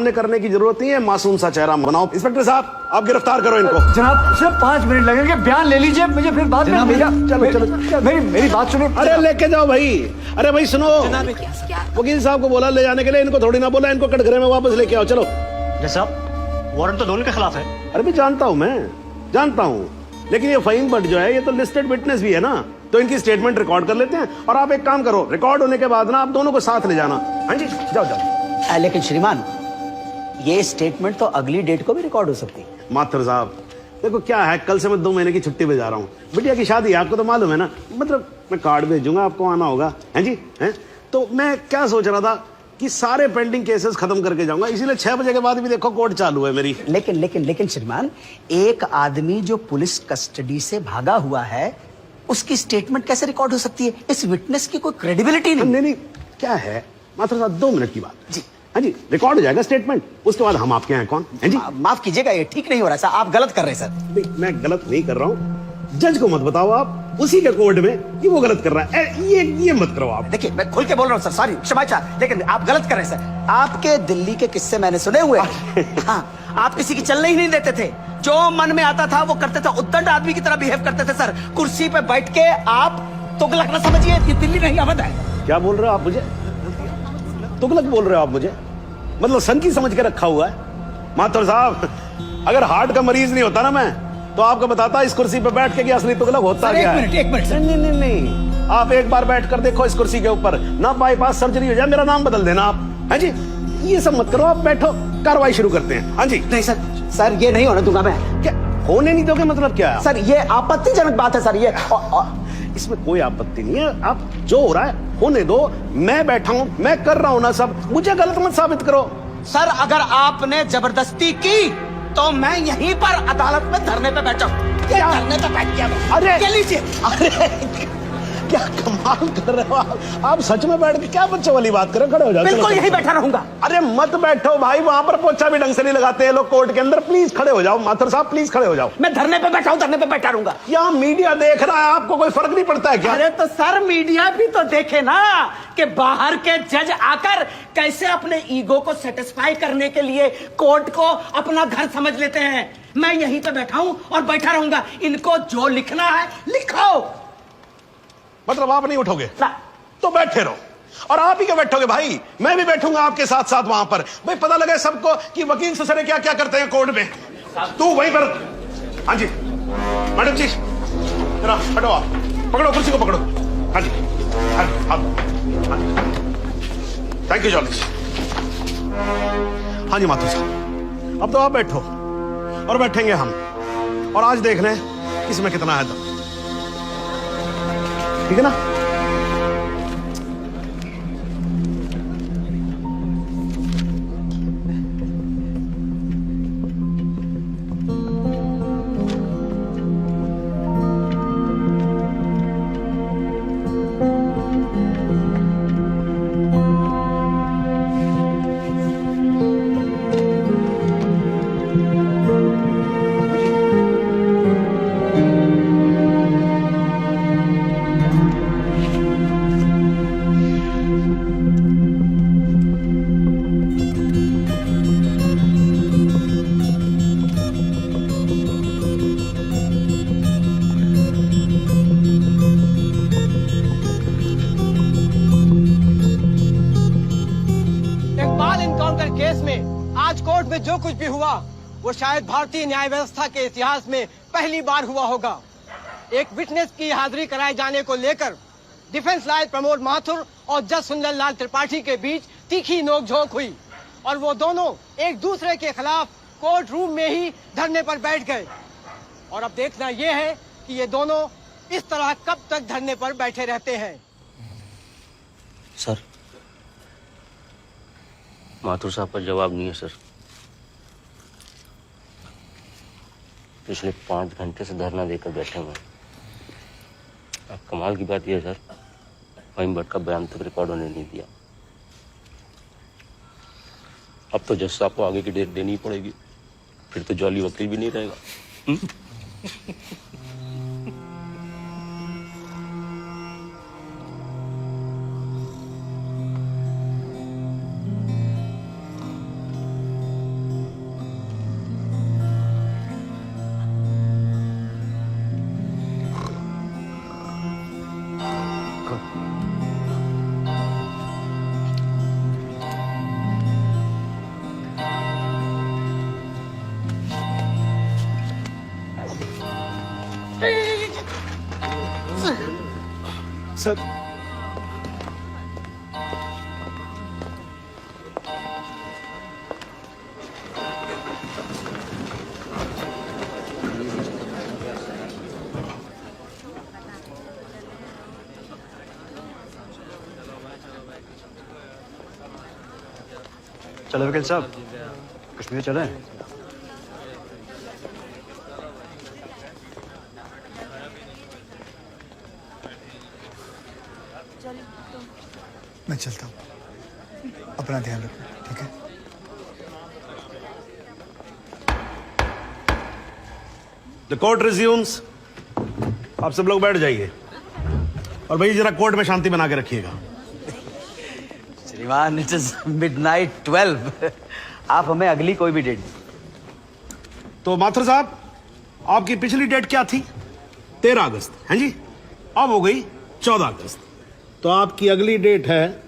सामने करने की जरूरत नहीं है, मासूम सा चेहरा बनाओ। इंस्पेक्टर साहब, आप गिरफ्तार करो इनको। जनाब सिर्फ 5 मिनट लगेंगे, बयान ले लीजिए, मुझे फिर बाद में चलो मेरी बात सुनिए। अरे लेके जाओ भाई। अरे भाई सुनो, वकील साहब को बोला ले जाने के लिए, इनको थोड़ी ना बोला इनको कटघरे में वापस लेके आओ। चलो साहब, वारंट तो दोनों के खिलाफ है। अरे भी जानता हूं, मैं जानता हूं, लेकिन ये फाइन बट जो है ये तो लिस्टेड विटनेस भी है ना, तो इनकी स्टेटमेंट रिकॉर्ड कर लेते हैं। और आप एक काम करो, रिकॉर्ड होने के बाद ना आप दोनों को साथ ले जाना। हाँ जी, जाओ जाओ। लेकिन श्रीमान, ये स्टेटमेंट तो अगली डेट को भी रिकॉर्ड हो सकती है। माथुर साहब देखो क्या है, कल से मैं 2 महीने की छुट्टी पे जा रहा हूँ। बिटिया की शादी है, आपको तो मालूम है ना, मतलब मैं कार्ड भेजूंगा, आपको आना होगा। हैं जी, हैं? तो मैं क्या सोच रहा था कि सारे पेंडिंग केसेस खत्म करके जाऊंगा, इसीलिए 6 बजे के बाद भी देखो कोर्ट चालू है मेरी। लेकिन श्रीमान, एक आदमी जो पुलिस कस्टडी से भागा हुआ है, उसकी स्टेटमेंट कैसे रिकॉर्ड हो सकती है? इस विटनेस की कोई क्रेडिबिलिटी नहीं। नहीं, क्या है माथुर साहब, 2 मिनट की बात जी। हाँ जी, रिकॉर्ड हो जाएगा स्टेटमेंट, उसके बाद हम आपके हैं कौन। हैं जी, माफ कीजिएगा, ये ठीक नहीं हो रहा सर, आप गलत कर रहे हैं सर। मैं गलत नहीं कर रहा हूँ, जज को मत बताओ आप, उसी के कोर्ट में कि वो गलत कर रहा है। ये मत करो आप। देखिए, मैं खुल के बोल रहा हूँ सर, सॉरी, क्षमा चाह, लेकिन आप गलत कर रहे हैं सर। आपके दिल्ली के किस्से मैंने सुने हुए हैं। हाँ, आप किसी की चलने ही नहीं देते थे, जो मन में आता था वो करते थे, उद्दंड आदमी की तरह बिहेव करते थे सर। कुर्सी पे बैठ के आप तुगलक न समझिए, ये दिल्ली नहीं अवध है। क्या बोल रहे हो आप मुझे? तुगलक बोल रहे हो आप मुझे? मतलब संकी समझ के रखा हुआ है। माथुर साहब, अगर हार्ट का मरीज नहीं होता ना मैं, तो आपको बताता इस कुर्सी पे बैठ के कि असली तुगलक होता क्या है। एक मिनट नहीं, आप एक बार बैठ कर देखो इस कुर्सी के ऊपर, ना बाईपास सर्जरी हो जाए, मेरा नाम बदल देना आप। हैं जी, ये सब मत करो, आप बैठो, कार्रवाई शुरू करते हैं। हाँ जी। नहीं सर, ये नहीं होने दूंगा मैं। क्या होने नहीं दोगे, मतलब क्या है? सर, ये आपत्तिजनक बात है सर, ये इसमें कोई आपत्ति नहीं है, आप जो हो रहा है होने दो। मैं बैठा हूं, मैं कर रहा हूं ना सब, मुझे गलत मत साबित करो। सर, अगर आपने जबरदस्ती की तो मैं यहीं पर अदालत में धरने पे बैठा हूं। धरने पे बैठ गया। अरे लीजिए। अरे क्या कमाल कर रहे हो आप सच में बैठ के क्या बच्चों वाली बात कर रहे हो? खड़े हो जाओ। बिल्कुल यहीं बैठा रहूंगा। अरे मत बैठो भाई, वहां पर पोछा भी ढंग से नहीं लगाते हैं लोग कोर्ट के अंदर। प्लीज खड़े हो जाओ माथुर साहब, प्लीज खड़े हो जाओ। मैं धरने पे बैठा हूं, धरने पे बैठा रहूंगा। यहाँ मीडिया देख रहा है, आपको कोई फर्क नहीं पड़ता है क्या? अरे तो सर, मीडिया भी तो देखे ना कि बाहर के जज आकर कैसे अपने ईगो को सेटिस्फाई करने के लिए कोर्ट को अपना घर समझ लेते हैं। मैं यहीं पे बैठा हूं और बैठा रहूंगा। इनको जो लिखना है लिखो। मतलब आप नहीं उठोगे ना। तो बैठे रहो, और आप ही क्या बैठोगे भाई, मैं भी बैठूंगा आपके साथ साथ वहां पर। भाई पता लगे सबको कि वकील ससुरे क्या क्या करते हैं कोर्ट में। तू वहीं पर। हाँ जी मैडम जी, जरा हटो, आप पकड़ो कुर्सी को, पकड़ो। हाँ जी, हाँ थैंक यू जॉर्ज। हाँ जी माथुर साहब, अब तो आप बैठो और बैठेंगे हम, और आज देख लें इसमें कितना है दम। ठीक है ना? जो कुछ भी हुआ वो शायद भारतीय न्याय व्यवस्था के इतिहास में पहली बार हुआ होगा। एक विटनेस की हाजिरी कराए जाने को लेकर डिफेंस लॉयर प्रमोद माथुर और जज सुंदर लाल त्रिपाठी के बीच तीखी नोकझोंक हुई और वो दोनों एक दूसरे के खिलाफ कोर्ट रूम में ही धरने पर बैठ गए। और अब देखना यह है कि ये दोनों इस तरह कब तक धरने पर बैठे रहते हैं। सर, माथुर साहब का जवाब नहीं है सर। पिछले 5 घंटे से धरना देकर बैठे हुए हैं। अब कमाल की बात यह है सर, फाइन बट का बयान तक रिकॉर्ड होने नहीं दिया। अब तो जज साहब को आगे की डेट देनी ही पड़ेगी, फिर तो जॉली वकील भी नहीं रहेगा। सर चलो वकील साहब, कश्मीर चले। मैं चलता हूँ, अपना ध्यान रखना, ठीक है? The court resumes. आप सब लोग बैठ जाइए और भाई जरा कोर्ट में शांति बना के रखिएगा। श्रीमान, इट इज मिडनाइट 12। आप हमें अगली कोई भी डेट। तो माथुर साहब, आपकी पिछली डेट क्या थी? 13 अगस्त, हैं जी? अब हो गई 14 अगस्त। तो आपकी अगली डेट है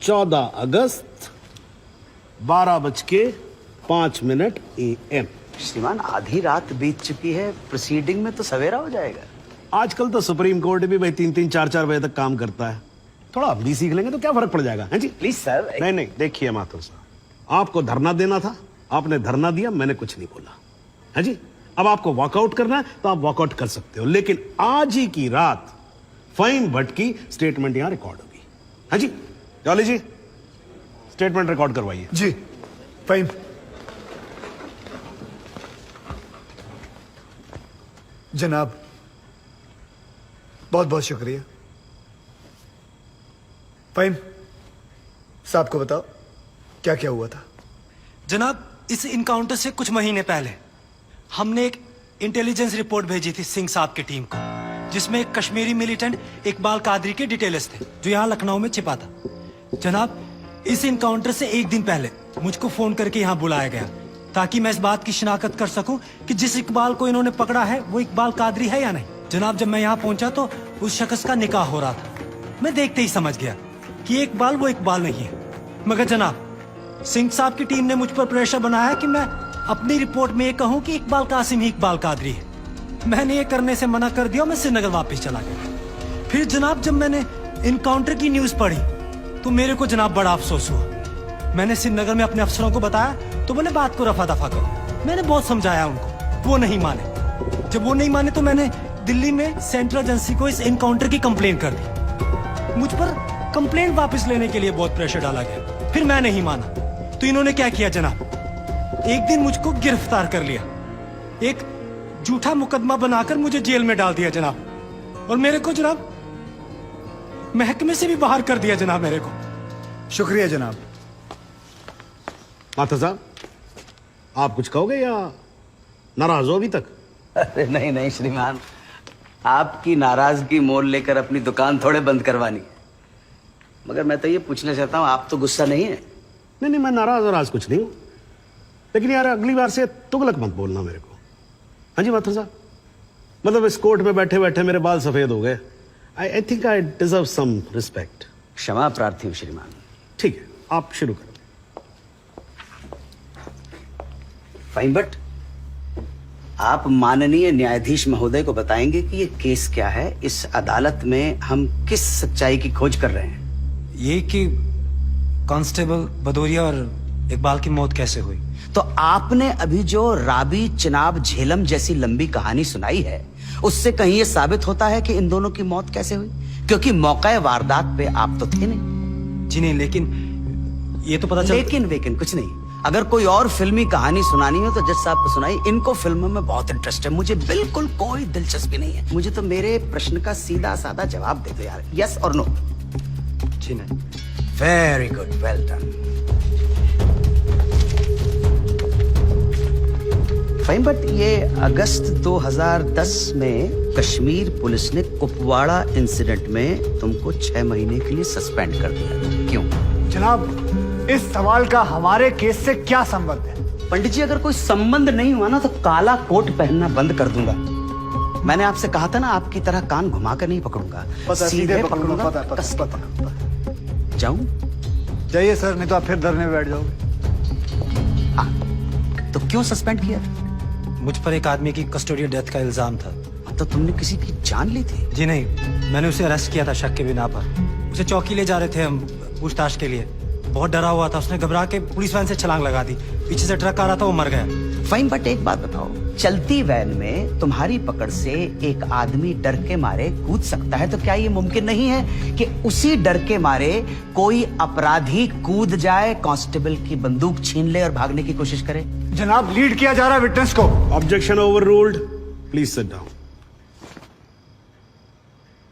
14 अगस्त 12:05 AM। श्रीमान, आधी रात बीत चुकी है, प्रोसीडिंग में तो सवेरा हो जाएगा। आजकल तो सुप्रीम कोर्ट भी भाई 3-3, 4-4 बजे तक काम करता है। थोड़ा हम भी सीख लेंगे तो क्या फर्क पड़ जाएगा, हैं जी? Please sir. नहीं नहीं, देखिए माथुर साहब, आपको धरना देना था, आपने धरना दिया, मैंने कुछ नहीं बोला, है जी? अब आपको वॉकआउट करना है तो आप वॉकआउट कर सकते हो, लेकिन आज ही की रात फहीम भट्ट की स्टेटमेंट यहां रिकॉर्ड होगी, है जी? जॉली जी, स्टेटमेंट रिकॉर्ड करवाइए। जी फाइन। जनाब, बहुत बहुत शुक्रिया। फाइन साहब को बताओ क्या क्या हुआ था। जनाब, इस इनकाउंटर से कुछ महीने पहले हमने एक इंटेलिजेंस रिपोर्ट भेजी थी सिंह साहब की टीम को, जिसमें एक कश्मीरी मिलिटेंट इकबाल कादरी के डिटेल्स थे जो यहाँ लखनऊ में छिपा था। जनाब, इस इनकाउंटर से एक दिन पहले मुझको फोन करके यहाँ बुलाया गया ताकि मैं इस बात की शिनाख्त कर सकूं कि जिस इकबाल को इन्होंने पकड़ा है वो इकबाल कादरी है या नहीं। जनाब, जब मैं यहाँ पहुंचा तो उस शख्स का निकाह हो रहा था। मैं देखते ही समझ गया कि ये इकबाल वो इकबाल नहीं है। मगर जनाब, सिंह साहब की टीम ने मुझ पर प्रेशर बनाया कि मैं अपनी रिपोर्ट में ये कहूं कि इकबाल कासिम ही इकबाल कादरी है। मैंने ये करने से मना कर दिया, मैं श्रीनगर वापस चला गया। फिर जनाब, जब मैंने इनकाउंटर की न्यूज पढ़ी तो मेरे को जनाब बड़ा अफसोस हुआ। मैंने श्रीनगर में अपने अफसरों को बताया तो बोले बात को रफा दफा करो। मैंने बहुत समझाया उनको, वो नहीं माने। जब वो नहीं माने तो मैंने दिल्ली में सेंट्रल एजेंसी को इस इनकाउंटर की कंप्लेन कर दी। मुझ पर कंप्लेंट वापस लेने के लिए बहुत प्रेशर डाला गया। फिर मैं नहीं माना तो इन्होंने क्या किया जनाब, एक दिन मुझको गिरफ्तार कर लिया, एक झूठा मुकदमा बनाकर मुझे जेल में डाल दिया जनाब, और मेरे को जनाब महकमे से भी बाहर कर दिया जनाब मेरे को। शुक्रिया जनाब। माथुर साहब, आप कुछ कहोगे या नाराज हो अभी तक? अरे नहीं नहीं श्रीमान, आपकी नाराजगी मोल लेकर अपनी दुकान थोड़े बंद करवानी है। मगर मैं तो ये पूछना चाहता हूँ, आप तो गुस्सा नहीं है? नहीं नहीं, मैं नाराज और आज कुछ नहीं हूं, लेकिन यार अगली बार से तुगलक मत बोलना मेरे को। हाँ जी माथुर साहब, मतलब इस कोर्ट में बैठे बैठे मेरे बाल सफेद हो गए। I think I deserve some respect. क्षमा प्रार्थी हूँ श्रीमान। ठीक है, आप शुरू करो। फाइन, बट आप माननीय न्यायाधीश महोदय को बताएंगे कि ये केस क्या है, इस अदालत में हम किस सच्चाई की खोज कर रहे हैं। ये कि कांस्टेबल भदौरिया और इकबाल की मौत कैसे हुई। तो आपने अभी जो राबी चिनाब झेलम जैसी लंबी कहानी सुनाई है, उससे कहीं ये साबित होता है कि इन दोनों की मौत कैसे हुई? क्योंकि मौका वारदात पे आप तो थे नहीं। जी नहीं, लेकिन ये तो पता चल। लेकिन कुछ नहीं। अगर कोई और फिल्मी कहानी सुनानी हो तो जज साहब को सुनाई। इनको फिल्मों में बहुत इंटरेस्ट है, मुझे बिल्कुल कोई दिलचस्पी नहीं है। मुझे तो मेरे प्रश्न का सीधा साधा जवाब दे दो यार, यस और नो। जी नहीं। Very good, well done. Fine, but ये अगस्त 2010 में कश्मीर पुलिस ने कुपवाड़ा इंसिडेंट में तुमको 6 महीने के लिए सस्पेंड कर दिया, क्यों? जनाब, इस सवाल का हमारे केस से क्या संबंध है? पंडित जी, अगर कोई संबंध नहीं हुआ ना तो काला कोट पहनना बंद कर दूंगा। मैंने आपसे कहा था ना, आपकी तरह कान घुमा कर नहीं पकड़ूंगा, सीधे पकड़ूंगा, कस के पकड़ूंगा। जाऊं? जाइए सर, नहीं तो आप फिर धरने में बैठ जाओगे। हाँ, तो क्यों सस्पेंड किया? मुझ पर एक आदमी की कस्टोडियल डेथ का इल्जाम था। तो तुमने किसी की जान ली थी? जी नहीं, मैंने उसे अरेस्ट किया था शक के बिना पर। उसे चौकी ले जा रहे थे हम पूछताछ के लिए। बहुत डरा हुआ था, उसने घबरा के पुलिस वैन से छलांग लगा दी। पीछे से ट्रक आ रहा था, वो मर गया। फाइन, बट एक बात बताओ, चलती वैन में तुम्हारी पकड़ से एक आदमी डर के मारे कूद सकता है, तो क्या ये मुमकिन नहीं है कि उसी डर के मारे कोई अपराधी कूद जाए, कांस्टेबल की बंदूक छीन ले और भागने की कोशिश करे? जनाब, लीड किया जा रहा है विटनेस को। Objection overruled, please sit down.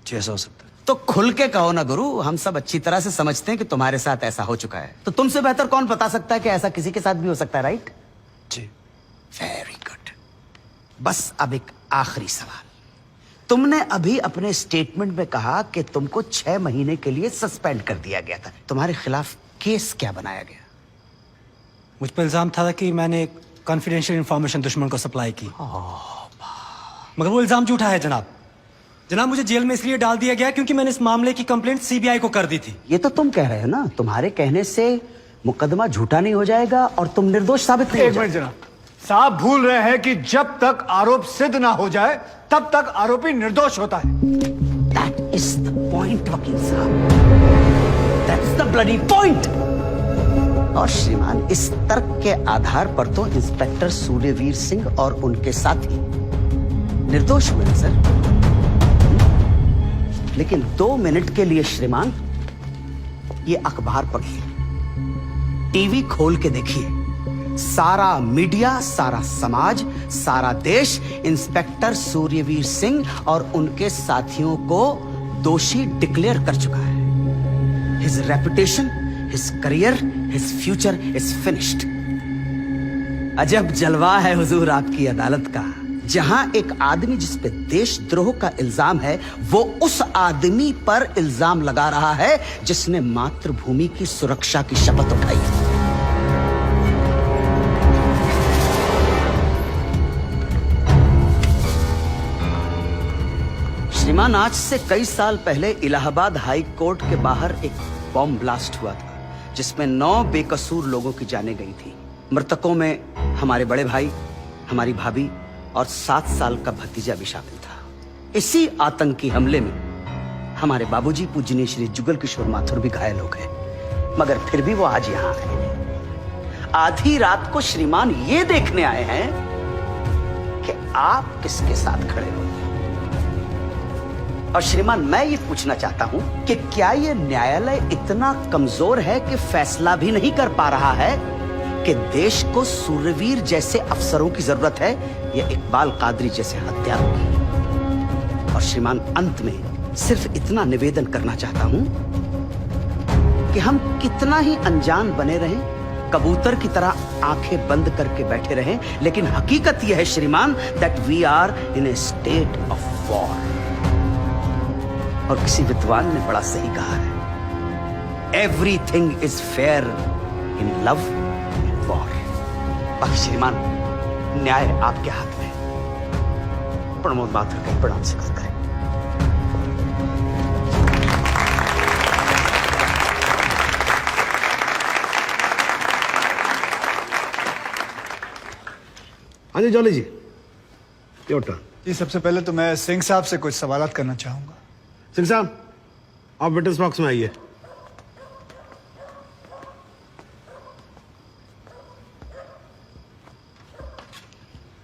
जी ऐसा हो सकता है। तो खुल के कहो ना गुरु, हम सब अच्छी तरह से समझते हैं कि तुम्हारे साथ ऐसा हो चुका है, तो तुमसे बेहतर कौन बता सकता है कि ऐसा किसी के साथ भी हो सकता है, राइट? जी। Very good. बस अब एक आखिरी सवाल। तुमने अभी अपने स्टेटमेंट में कहा कि तुमको 6 महीने के लिए सस्पेंड कर दिया गया था। तुम्हारे खिलाफ केस क्या बनाया गया? मुझ पर इल्जाम था कि मैंने कॉन्फिडेंशियल इंफॉर्मेशन दुश्मन को सप्लाई की, मगर वो इल्जाम झूठा है जनाब। जनाब, मुझे जेल में इसलिए डाल दिया गया क्योंकि मैंने इस मामले की कंप्लेंट सीबीआई को कर दी थी। ये तो तुम कह रहे हो ना, तुम्हारे कहने से मुकदमा झूठा नहीं हो जाएगा और तुम निर्दोष साबित नहीं हो एक मिनट जाओगे। जनाब, साहब भूल रहे हैं कि जब तक आरोप सिद्ध ना हो जाए तब तक आरोपी निर्दोष होता है। That is the point, वकील साहब। That's the bloody point। और श्रीमान, इस तर्क के आधार पर तो इंस्पेक्टर सूर्यवीर सिंह और उनके साथी निर्दोष हुए ना सर। लेकिन 2 मिनट के लिए श्रीमान, ये अखबार पढ़िए, टीवी खोल के देखिए, सारा मीडिया, सारा समाज, सारा देश इंस्पेक्टर सूर्यवीर सिंह और उनके साथियों को दोषी डिक्लेयर कर चुका है। His reputation, his career, his future is finished. अजब जलवा है हुजूर आपकी अदालत का, जहां एक आदमी जिस पे देशद्रोह का इल्जाम है, वो उस आदमी पर इल्जाम लगा रहा है जिसने मातृभूमि की सुरक्षा की शपथ उठाई है। श्रीमान, आज से कई साल पहले इलाहाबाद हाई कोर्ट के बाहर एक बॉम्ब ब्लास्ट हुआ था, जिसमें 9 बेकसूर लोगों की जानें गई थी। मृतकों में हमारे बड़े भाई, हमारी भाभी और 7 साल का भतीजा भी शामिल था। इसी आतंकी हमले में हमारे बाबूजी पूजनीय श्री जुगल किशोर माथुर भी घायल हो गए, मगर फिर भी वो आज यहां आए। आधी रात को श्रीमान ये देखने आए हैं कि आप किसके साथ खड़े हो। और श्रीमान, मैं ये पूछना चाहता हूं कि क्या ये न्यायालय इतना कमजोर है कि फैसला भी नहीं कर पा रहा है कि देश को सूर्यवीर जैसे अफसरों की जरूरत है या इकबाल कादरी जैसे हत्यारों की? और श्रीमान, अंत में सिर्फ इतना निवेदन करना चाहता हूं कि हम कितना ही अनजान बने रहें, कबूतर की तरह आंखें बंद करके बैठे रहें, लेकिन हकीकत यह है श्रीमान that we are in a state of war. और किसी विद्वान ने बड़ा सही कहा है, everything is fair in love and war. बाकी श्रीमान, न्याय आपके हाथ में है। प्रमोद माथुर का प्रणाम स्वीकार करें। हाँ जी जॉली जी, योर टर्न। जी, सबसे पहले तो मैं सिंह साहब से कुछ सवालात करना चाहूंगा। सिंह साहब, आप विटनेस बॉक्स में आइए।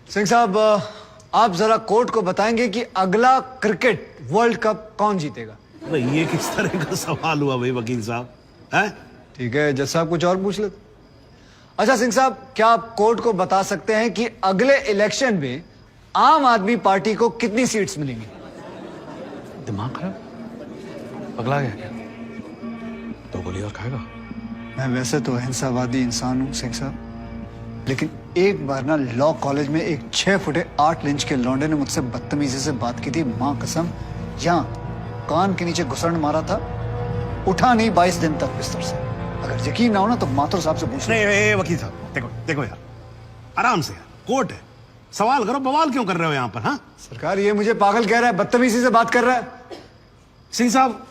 सिंह साहब, आप जरा कोर्ट को बताएंगे कि अगला क्रिकेट वर्ल्ड कप कौन जीतेगा? भाई ये किस तरह का सवाल हुआ भाई वकील साहब? हैं? ठीक है, जज साहब कुछ और पूछ लेते। अच्छा सिंह साहब, क्या आप कोर्ट को बता सकते हैं कि अगले इलेक्शन में आम आदमी पार्टी को कितनी सीट्स मिलेंगी? दिमाग खराब, पगला गया क्या? 2 गोली और खाएगा? मैं वैसे तो अहिंसावादी इंसान हूं सिंह साहब, लेकिन एक बार ना लॉ कॉलेज में एक 6 फुटे 8 इंच के लौंडे ने मुझसे बदतमीजी से बात की थी। मां कसम, यहाँ कान के नीचे घुसड़ मारा था, उठा नहीं 22 दिन तक बिस्तर से। अगर यकीन ना हो ना तो माथुर साहब से पूछ। नहीं वकील साहब, देखो देखो यार, आराम से यार, कोर्ट है, सवाल करो, बवाल क्यों कर रहे हो यहाँ पर? हाँ सरकार, ये मुझे पागल कह रहा है, बदतमीजी से बात कर रहा है। सिंह साहब,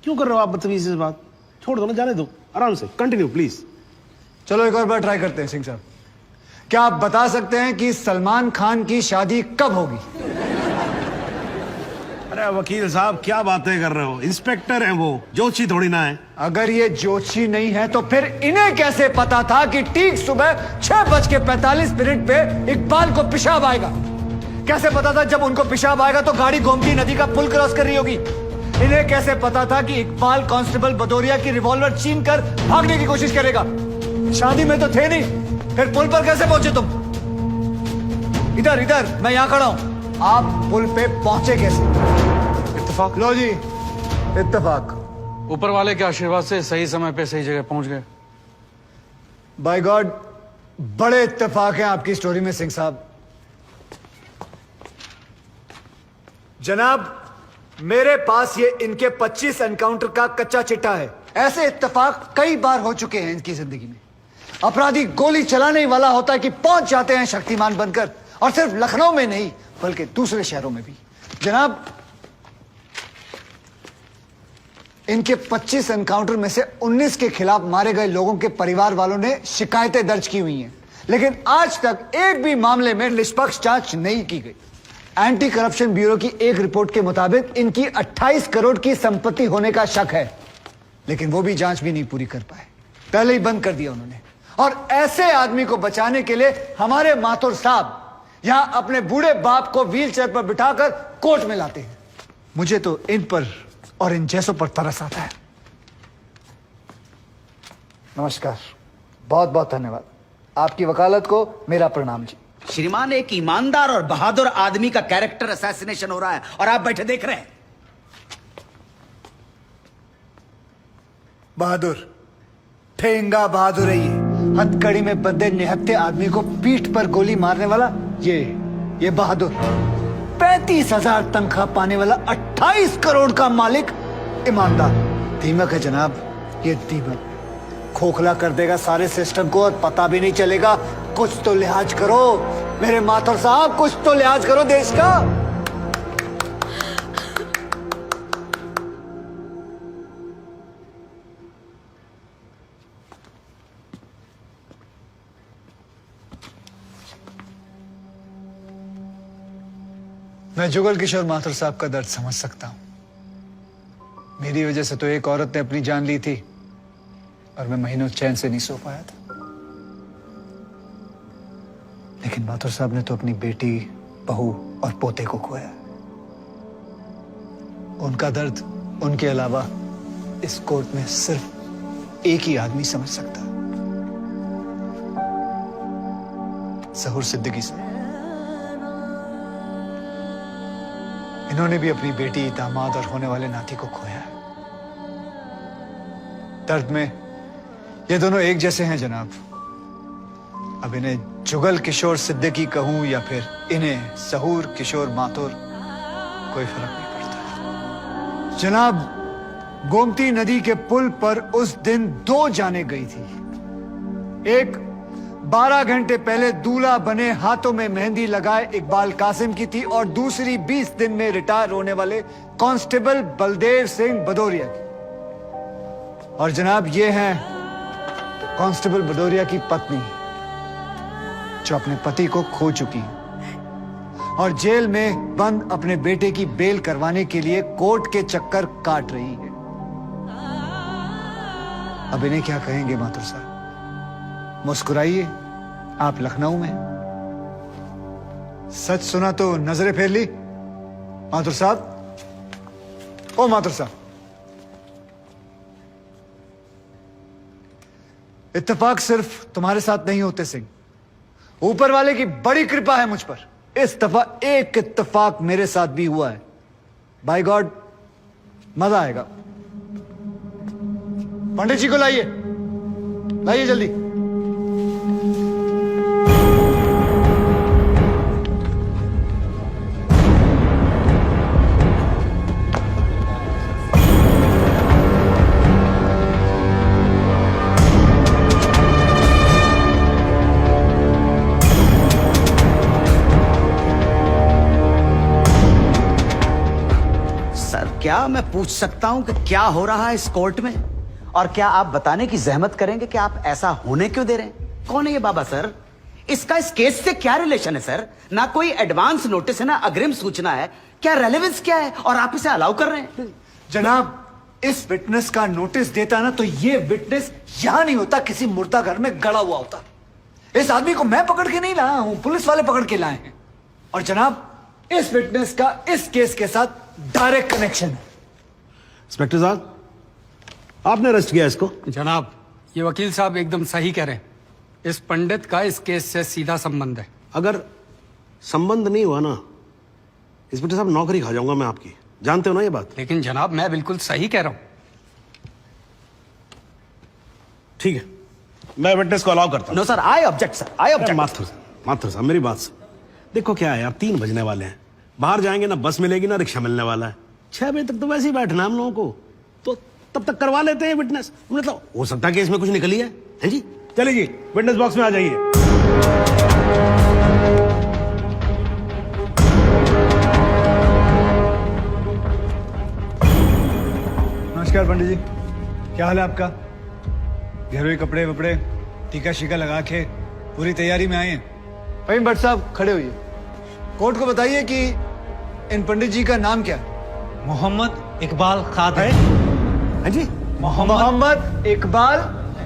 क्यों कर रहे हो आप बदतमीजी से बात? छोड़ दो ना, जाने दो, आराम से कंटिन्यू प्लीज। चलो एक और बार ट्राई करते हैं सिंह साहब। क्या आप बता सकते हैं कि सलमान खान की शादी कब होगी? अरे वकील साहब क्या बातें कर रहे हो, इंस्पेक्टर हैं वो, जोशी थोड़ी ना है। अगर ये जोशी नहीं है तो फिर इन्हें कैसे पता था कि ठीक सुबह 6:45 पे इकबाल को पेशाब आएगा? कैसे पता था जब उनको पेशाब आएगा तो गाड़ी गोमती नदी का पुल क्रॉस कर रही होगी? इन्हें कैसे पता था कि इकबाल कांस्टेबल भदौरिया की रिवॉल्वर छीन कर भागने की कोशिश करेगा? शादी में तो थे नहीं, फिर पुल पर कैसे पहुंचे तुम? इधर इधर, मैं यहां खड़ा हूं, आप पुल पे पहुंचे कैसे? इत्तेफाक। लो जी, इत्तेफाक। ऊपर वाले के आशीर्वाद से सही समय पे सही जगह पहुंच गए। बाय गॉड, बड़े इत्तेफाक हैं आपकी स्टोरी में सिंह साहब। जनाब, मेरे पास ये इनके 25 एनकाउंटर का कच्चा चिट्ठा है। ऐसे इत्तेफाक कई बार हो चुके हैं इनकी जिंदगी में। अपराधी गोली चलाने ही वाला होता है कि पहुंच जाते हैं शक्तिमान बनकर, और सिर्फ लखनऊ में नहीं बल्कि दूसरे शहरों में भी। जनाब, इनके 25 एनकाउंटर में से 19 के खिलाफ मारे गए लोगों के परिवार वालों ने शिकायतें दर्ज की हुई हैं, लेकिन आज तक एक भी मामले में निष्पक्ष जांच नहीं की गई। एंटी करप्शन ब्यूरो की एक रिपोर्ट के मुताबिक इनकी 28 करोड़ की संपत्ति होने का शक है, लेकिन वो भी जांच भी नहीं पूरी कर पाए, पहले ही बंद कर दिया उन्होंने। और ऐसे आदमी को बचाने के लिए हमारे माथुर साहब यहां अपने बूढ़े बाप को व्हीलचेयर पर बिठाकर कोर्ट में लाते हैं। मुझे तो इन पर और इन जैसों पर तरस आता है। नमस्कार, बहुत बहुत धन्यवाद। आपकी वकालत को मेरा प्रणाम जी। श्रीमान, एक ईमानदार और बहादुर आदमी का कैरेक्टर असैसिनेशन हो रहा है और आप बैठे देख रहे हैं। बहादुर, ठेंगा बहादुर है ये। हथकड़ी में बंधे निहत्थे आदमी को पीठ पर गोली मारने वाला ये बहादुर। 35,000 तनख्वाह पाने वाला 28 करोड़ का मालिक ईमानदार। दीमक है जनाब, ये दीमक खोखला कर देगा सारे सिस्टम को और पता भी नहीं चलेगा। कुछ तो लिहाज करो मेरे माथुर साहब, कुछ तो लिहाज करो देश का। मैं जुगल किशोर माथुर साहब का दर्द समझ सकता हूं। मेरी वजह से तो एक औरत ने अपनी जान ली थी और मैं महीनों चैन से नहीं सो पाया था। लेकिन माथुर साहब ने तो अपनी बेटी, बहू और पोते को खोया। उनका दर्द उनके अलावा इस कोर्ट में सिर्फ एक ही आदमी समझ सकता है, ज़हूर सिद्दीकी साहब। इन्होंने भी अपनी बेटी, दामाद और होने वाले नाती को खोया है। दर्द में ये दोनों एक जैसे हैं जनाब। अब इन्हें जुगल किशोर सिद्दीकी कहूं या फिर इन्हें ज़हूर किशोर माथुर, कोई फर्क नहीं पड़ता। जनाब, गोमती नदी के पुल पर उस दिन 2 जानें गई थी। एक 12 घंटे पहले दूल्हा बने, हाथों में मेहंदी लगाए इकबाल कासिम की थी, और दूसरी 20 दिन में रिटायर होने वाले कांस्टेबल बलदेव सिंह भदौरिया की। और जनाब, ये हैं कांस्टेबल भदौरिया की पत्नी, जो अपने पति को खो चुकी है और जेल में बंद अपने बेटे की बेल करवाने के लिए कोर्ट के चक्कर काट रही है। अब इन्हें क्या कहेंगे माथुर साहब? मुस्कुराइए, आप लखनऊ में। सच सुना तो नजरें फेर ली माथुर साहब। ओ माथुर साहब, इत्तेफाक सिर्फ तुम्हारे साथ नहीं होते सिंह, ऊपर वाले की बड़ी कृपा है मुझ पर। इस दफा एक इत्तेफाक मेरे साथ भी हुआ है। बाय गॉड, मजा आएगा। पंडित जी को लाइए, लाइए जल्दी। क्या मैं पूछ सकता हूं कि क्या हो रहा है इस कोर्ट में? और क्या आप बताने की जहमत करेंगे कि आप ऐसा होने क्यों दे रहे हैं? कौन है ये बाबा सर? इसका इस केस से क्या रिलेशन है सर? ना कोई एडवांस नोटिस है, ना अग्रिम सूचना है। क्या रेलेवेंस क्या है? और आप इसे अलाउ कर रहे हैं? जनाब, इस विटनेस का नोटिस देता ना तो ये विटनेस यहां नहीं होता, किसी मुर्दा घर में गड़ा हुआ होता। इस आदमी को मैं पकड़ के नहीं लाया हूं, पुलिस वाले पकड़ के लाए हैं। और जनाब, इस विटनेस का इस केस के साथ डायरेक्ट कनेक्शन है। इंस्पेक्टर साहब, आपने अरेस्ट किया इसको? जनाब, ये वकील साहब एकदम सही कह रहे हैं। इस पंडित का इस केस से सीधा संबंध है। अगर संबंध नहीं हुआ ना, इंस्पेक्टर साहब, नौकरी खा जाऊंगा मैं आपकी, जानते हो ना ये बात? लेकिन जनाब, मैं बिल्कुल सही कह रहा हूं। ठीक है, मैं विटनेस को अलाउ करता हूं। No sir, I object sir, I object. Mathur साहब, मेरी बात सुन। देखो क्या है यार, 3 बजने वाले हैं, बाहर जाएंगे ना बस मिलेगी ना रिक्शा मिलने वाला है। 6 बजे तक तो वैसे ही बैठना है हम लोगों को, तो तब तक करवा लेते हैं विटनेस। मतलब हो सकता है कि इसमें कुछ निकली है जी? चलिए जी, विटनेस बॉक्स में आ जाइए। नमस्कार पंडित जी, क्या हाल है आपका? घरेलू कपड़े वपड़े टीका शीका लगा के पूरी तैयारी में आए हैं? भाई भट्ट साहब खड़े होइए, कोर्ट को बताइए कि इन पंडित जी का नाम क्या है? मोहम्मद इकबाल कादरी। हाँ जी, मोहम्मद इकबाल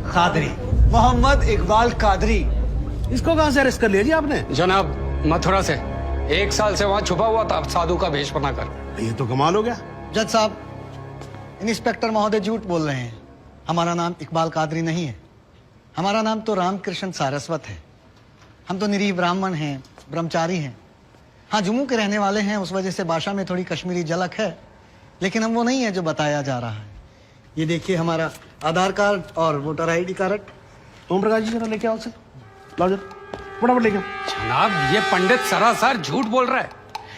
कादरी। मोहम्मद इकबाल कादरी। इसको कहां से अरेस्ट कर लिया जी आपने? जनाब, मथुरा से 1 साल से वहां छुपा हुआ था साधु का भेष बनाकर। ये तो कमाल हो गया। जज साहब, इंस्पेक्टर महोदय झूठ बोल रहे हैं। हमारा नाम इकबाल कादरी नहीं है, हमारा नाम तो रामकृष्ण सारस्वत है। हम तो निरीह ब्राह्मण हैं, ब्रह्मचारी हैं। हाँ, जम्मू के रहने वाले हैं, उस वजह से भाषा में थोड़ी कश्मीरी झलक है, लेकिन हम वो नहीं है जो बताया जा रहा है। ये देखिए हमारा आधार कार्ड और voter ID card. Om Prakash ji, जरा लेके आओ उसे, लाओ जरा, फटाफट लेके आओ। जनाब, ये पंडित सरासर झूठ बोल रहा है।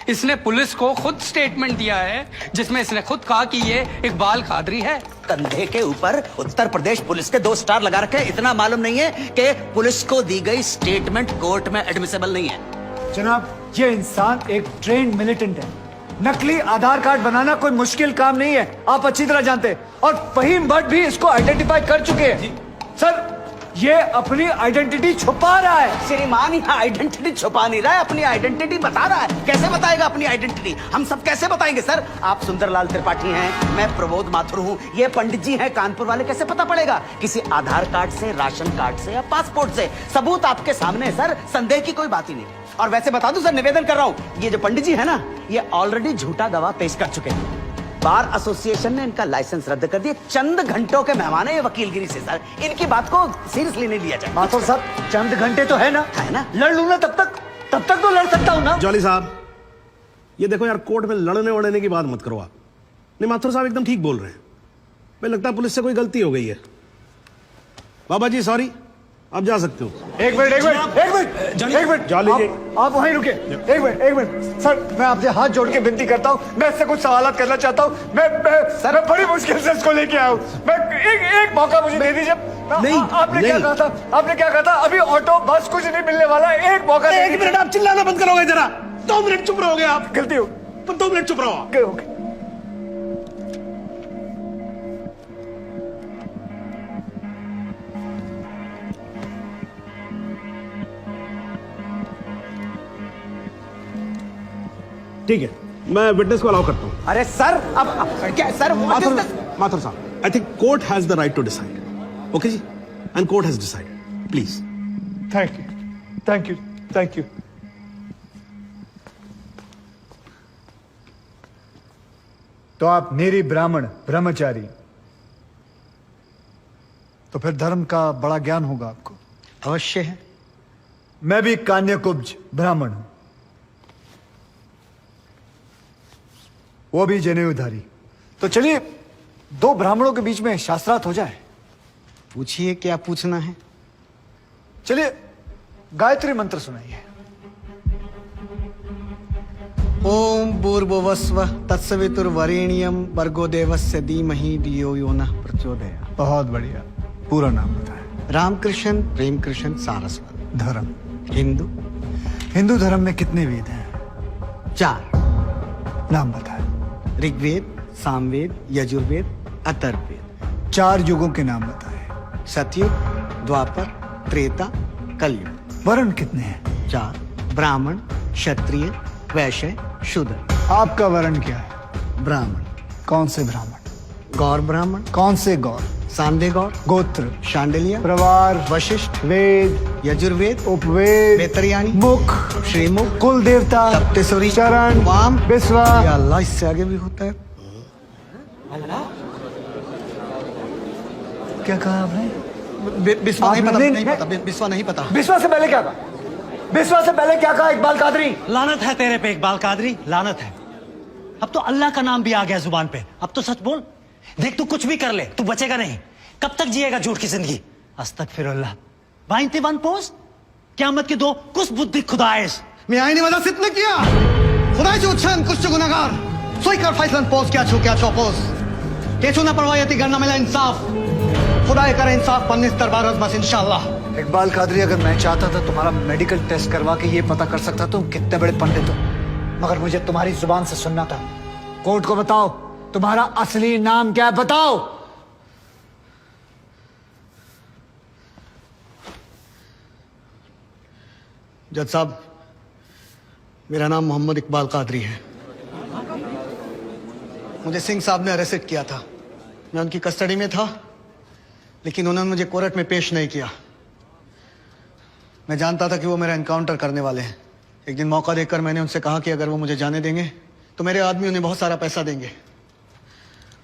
इसने पुलिस को खुद स्टेटमेंट दिया है, जिसमें इसने खुद कहा कि ये इकबाल कादरी है। कंधे के ऊपर उत्तर प्रदेश पुलिस के 2 स्टार लगा रखे। इतना मालूम नहीं है कि पुलिस को दी गई स्टेटमेंट कोर्ट में एडमिसेबल नहीं है। जनाब, ये इंसान एक ट्रेंड मिलिटेंट है। नकली आधार कार्ड बनाना कोई मुश्किल काम नहीं है, आप अच्छी तरह जानते हैं। और फहीम भट्ट भी इसको आइडेंटिफाई कर चुके हैं। सर, ये अपनी आइडेंटिटी छुपा रहा है। श्रीमान, यहाँ आइडेंटिटी छुपा नहीं रहा है, अपनी आइडेंटिटी बता रहा है। कैसे बताएगा अपनी आइडेंटिटी? हम सब कैसे बताएंगे सर? आप सुंदरलाल त्रिपाठी हैं, मैं प्रबोध माथुर हूँ, ये पंडित जी हैं कानपुर वाले। कैसे पता पड़ेगा? किसी आधार कार्ड से, राशन कार्ड से या पासपोर्ट से। सबूत आपके सामने है सर, संदेह की कोई बात ही नहीं। और वैसे बता दूं सर, निवेदन कर रहा हूं, ये जो पंडित जी है ना, ये ऑलरेडी झूठा गवाह पेश कर चुके हैं। बार एसोसिएशन ने इनका लाइसेंस रद्द कर दिया। चंद घंटों के मेहमान है ये वकीलगिरी से सर, इनकी बात को सीरियसली नहीं लिया जाए। माथुर साहब, चंद घंटे तो है ना, लड़ लूंगा तब तक तो लड़ सकता हूं ना। जॉली साहब, ये देखो यार, कोर्ट में लड़ने वड़ने की बात मत करो आप। नहीं, माथुर साहब एकदम ठीक बोल रहे हैं। मुझे लगता है पुलिस से कोई गलती हो गई है। बाबा जी सॉरी, आप जा सकते हो। एक मिनट जॉली जी, आप वहीं रुके। एक मिनट सर, मैं आपसे हाथ जोड़ के विनती करता हूँ, मैं इससे कुछ सवाल करना चाहता हूँ। मैं बड़ी मुश्किल से इसको लेके आया हूँ। मैं एक मौका मुझे दे दीजिए। आपने क्या कहा था? अभी ऑटो बस कुछ नहीं मिलने वाला, एक मौका। 1 मिनट, आप चिल्लाना बंद करोगे जरा? 2 मिनट चुप रहोगे आप? गलती हो, 2 मिनट चुप रहो। ठीक है, मैं विटनेस को अलाउ करता हूं। अरे सर, अब क्या सर? माथुर साहब, I think court has the right to decide. Okay जी, and court has decided. Please. Thank you. तो आप निरी ब्राह्मण, ब्रह्मचारी, तो फिर धर्म का बड़ा ज्ञान होगा आपको। अवश्य है। मैं भी कान्यकुब्ज ब्राह्मण हूं, वो भी जनेऊधारी। तो चलिए 2 ब्राह्मणों के बीच में शास्त्रार्थ हो जाए। पूछिए, क्या पूछना है? चलिए गायत्री मंत्र सुनाइए। ओम भूर्भुवस्वः तत्सवितुर्वरेण्यं भर्गो देवस्य धीमहि धियो यो नः प्रचोदयात्। बहुत बढ़िया, पूरा नाम बताएं। रामकृष्ण प्रेमकृष्ण सारस्वत। धर्म? हिंदू धर्म में कितने वेद हैं? 4। नाम बताएं। ऋग्वेद, सामवेद, यजुर्वेद, अथर्ववेद। 4 युगों के नाम बताएं। सतयुग, द्वापर, त्रेता, कलयुग। वर्ण कितने हैं? 4 ब्राह्मण, क्षत्रिय, वैश्य, शूद्र। आपका वर्ण क्या है? ब्राह्मण। कौन से ब्राह्मण? गौर ब्राह्मण। कौन से गौर? सांदे गौर। गोत्र? शांडिल्य। प्रवार? वशिष्ठ। वेद? यजुर्वेद। उपवेद? बेतरियानी। मुख? श्रीमुख। कुल देवता? सप्तसुरी। चरण? वाम। बिस्वा? या अल्लाह, इससे आगे भी होता है। क्या कहा आपने? बिस्वा नहीं आपने पता, नहीं- नहीं पता, बिस्वा नहीं पता। बिस्वा से पहले क्या कहा? बिस्वा से पहले क्या कहा इकबाल कादरी? लानत है तेरे पे इकबाल कादरी, लानत है। अब तो अल्लाह का नाम भी आ गया जुबान पे। अब तो सच बोल। देख तू कुछ भी कर ले, तू बचेगा नहीं। कब तक जिएगा झूठ की जिंदगी? अस्तगफिरुल्लाह। 21 पोस्ट क़यामत के 2 कुछ बुद्धि खुदाइश। मी आईने मला सिद्ध किया खुदाचे उच्छान कुछ गुनाहगार सोईकर फैसलन पोस्ट क्या छो पोस्ट केचू ना परवायती गणना मिला इंसाफ खुदाए करे इंसाफ पन्नीस दरबार बस इंशाल्लाह। इकबाल कादरी, अगर मैं चाहता था तुम्हारा मेडिकल टेस्ट करवा के ये पता कर सकता तुम कितने बड़े पंडित हो, मगर मुझे तुम्हारी जुबान से सुनना था। कोर्ट को बताओ तुम्हारा असली नाम क्या है, बताओ। जज साहब, मेरा नाम मोहम्मद इकबाल कादरी है। मुझे सिंह साहब ने अरेस्ट किया था। मैं उनकी कस्टडी में था, लेकिन उन्होंने मुझे कोर्ट में पेश नहीं किया। मैं जानता था कि वो मेरा एनकाउंटर करने वाले हैं। एक दिन मौका देकर मैंने उनसे कहा कि अगर वो मुझे जाने देंगे तो मेरे आदमी उन्हें बहुत सारा पैसा देंगे,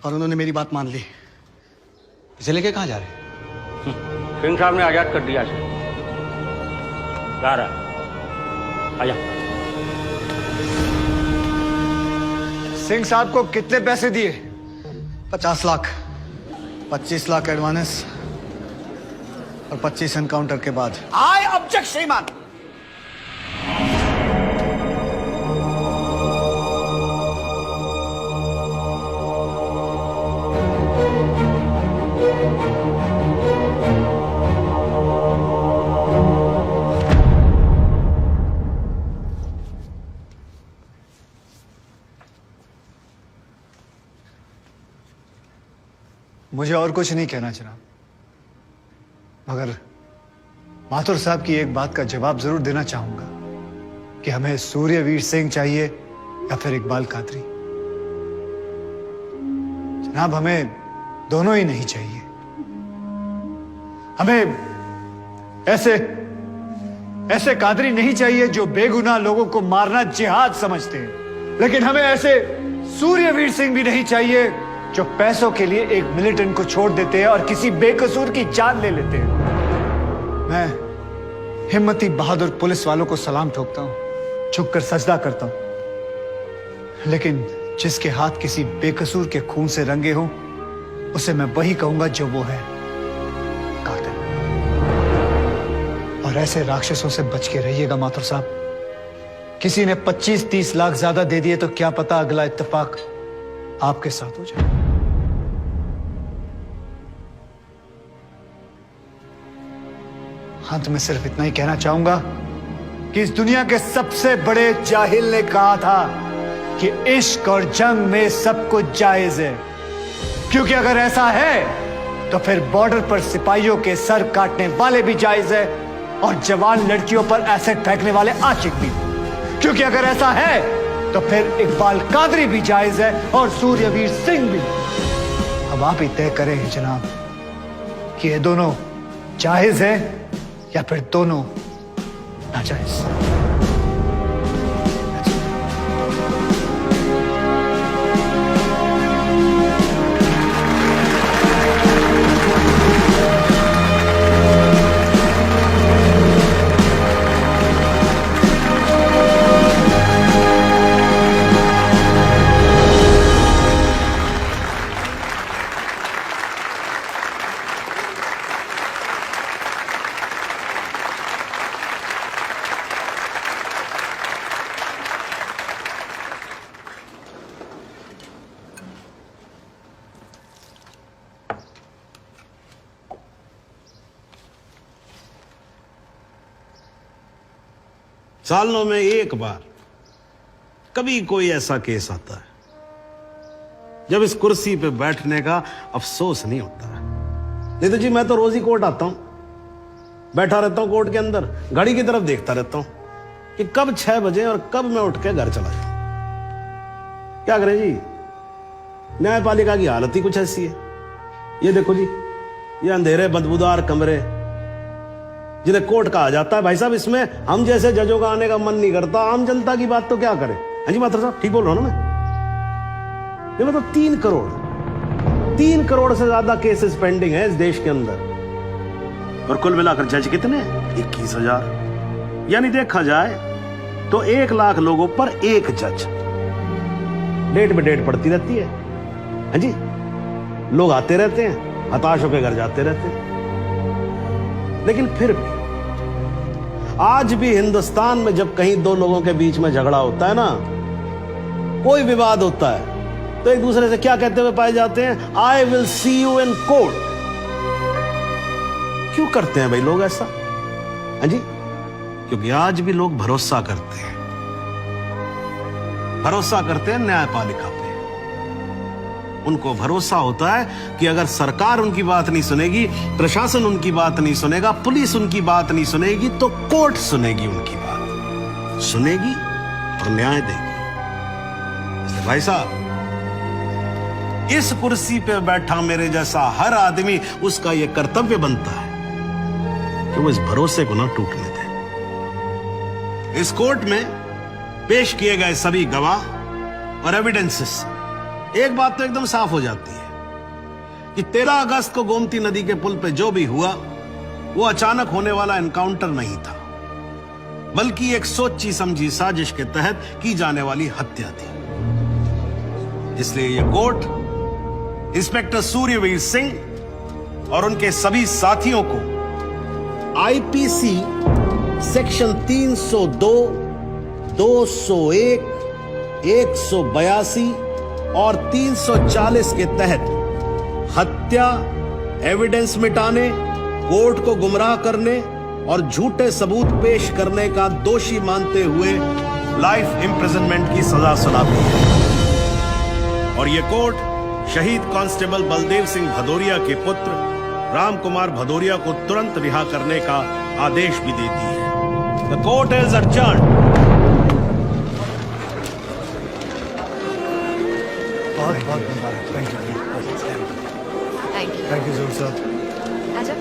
और उन्होंने मेरी बात मान ली। इसे लेके कहाँ जा रहे? सिंह साहब ने आजाद कर दिया इसे। जा रहा आजा। सिंह साहब को कितने पैसे दिए? 50 लाख, 25 लाख एडवांस और 25 एनकाउंटर के बाद। आई ऑब्जेक्ट श्रीमान। मुझे और कुछ नहीं कहना जनाब, मगर माथुर साहब की एक बात का जवाब जरूर देना चाहूंगा कि हमें सूर्यवीर सिंह चाहिए या फिर इकबाल कादरी। जनाब, हमें दोनों ही नहीं चाहिए। हमें ऐसे कादरी नहीं चाहिए जो बेगुनाह लोगों को मारना जिहाद समझते हैं, लेकिन हमें ऐसे सूर्यवीर सिंह भी नहीं चाहिए जो पैसों के लिए एक मिलिटेंट को छोड़ देते हैं और किसी बेकसूर की जान ले लेते हैं। मैं हिम्मती बहादुर पुलिस वालों को सलाम ठोकता हूं, झुककर सजदा करता हूं, लेकिन जिसके हाथ किसी बेकसूर के खून से रंगे हों उसे मैं वही कहूंगा जो वो है, कातिल। और ऐसे राक्षसों से बच के रहिएगा माथुर साहब। किसी ने 25-30 लाख ज्यादा दे दिए तो क्या पता अगला इत्तेफाक आपके साथ हो जाए। अंत में सिर्फ इतना ही कहना चाहूंगा कि इस दुनिया के सबसे बड़े जाहिल ने कहा था कि इश्क और जंग में सब कुछ जायज है, क्योंकि अगर ऐसा है तो फिर बॉर्डर पर सिपाहियों के सर काटने वाले भी जायज है और जवान लड़कियों पर एसिड फेंकने वाले आशिक भी, क्योंकि अगर ऐसा है तो फिर इकबाल कादरी भी जायज है और सूर्यवीर सिंह भी। अब आप ही तय करें जनाब कि ये दोनों जायज है या फिर दोनों नाजायज। सालों में एक बार कभी कोई ऐसा केस आता है जब इस कुर्सी पे बैठने का अफसोस नहीं होता है। नहीं तो जी मैं तो रोज ही कोर्ट आता हूं, बैठा रहता हूं कोर्ट के अंदर, घड़ी की तरफ देखता रहता हूं कि कब 6 बजे और कब मैं उठ के घर चला जाऊं। क्या करें जी, न्यायपालिका की हालत ही कुछ ऐसी है। ये देखो जी, ये अंधेरे बदबूदार कमरे जिन्हें कोर्ट कहा जाता है, भाई साहब इसमें हम जैसे जजों का आने का मन नहीं करता। आम जनता की बात तो क्या करें। हाँ जी माथुर साहब, ठीक बोल रहा हूं ना मैं? ये मतलब 3 करोड़ से ज्यादा केसेस पेंडिंग है इस देश के अंदर, और कुल मिलाकर जज कितने? 21,000। यानी देखा जाए तो 1 लाख लोगों पर 1 जज। डेट पे डेट पड़ती रहती है। हाँ जी, लोग आते रहते हैं, हताश होकर घर जाते रहते हैं। लेकिन फिर भी आज भी हिंदुस्तान में जब कहीं 2 लोगों के बीच में झगड़ा होता है ना, कोई विवाद होता है, तो एक दूसरे से क्या कहते हुए पाए जाते हैं? I will see you in court. क्यों करते हैं भाई लोग ऐसा? हाँ जी, क्योंकि आज भी लोग भरोसा करते हैं, न्यायपालिका पे। उनको भरोसा होता है कि अगर सरकार उनकी बात नहीं सुनेगी, प्रशासन उनकी बात नहीं सुनेगा, पुलिस उनकी बात नहीं सुनेगी, तो कोर्ट सुनेगी उनकी बात, सुनेगी और न्याय देगी। इसलिए भाई साहब, इस कुर्सी पे बैठा मेरे जैसा हर आदमी, उसका यह कर्तव्य बनता है कि वो इस भरोसे को ना टूटने दे। इस कोर्ट में पेश किए गए सभी गवाह और एविडेंसेस, एक बात तो एकदम साफ हो जाती है कि 13 अगस्त को गोमती नदी के पुल पे जो भी हुआ, वो अचानक होने वाला एनकाउंटर नहीं था, बल्कि एक सोची समझी साजिश के तहत की जाने वाली हत्या थी। इसलिए यह कोर्ट इंस्पेक्टर सूर्यवीर सिंह और उनके सभी साथियों को आईपीसी सेक्शन 302, 201, 182 और 340 के तहत हत्या, एविडेंस मिटाने, कोर्ट को गुमराह करने और झूठे सबूत पेश करने का दोषी मानते हुए लाइफ इंप्रिजनमेंट की सजा सुनाती है। और यह कोर्ट शहीद कांस्टेबल बलदेव सिंह भदौरिया के पुत्र राम कुमार भदौरिया को तुरंत रिहा करने का आदेश भी देती है। The court is adjourned। बहुत बहुत मुबारक। Thank you thank you. जोर साहब। आजा।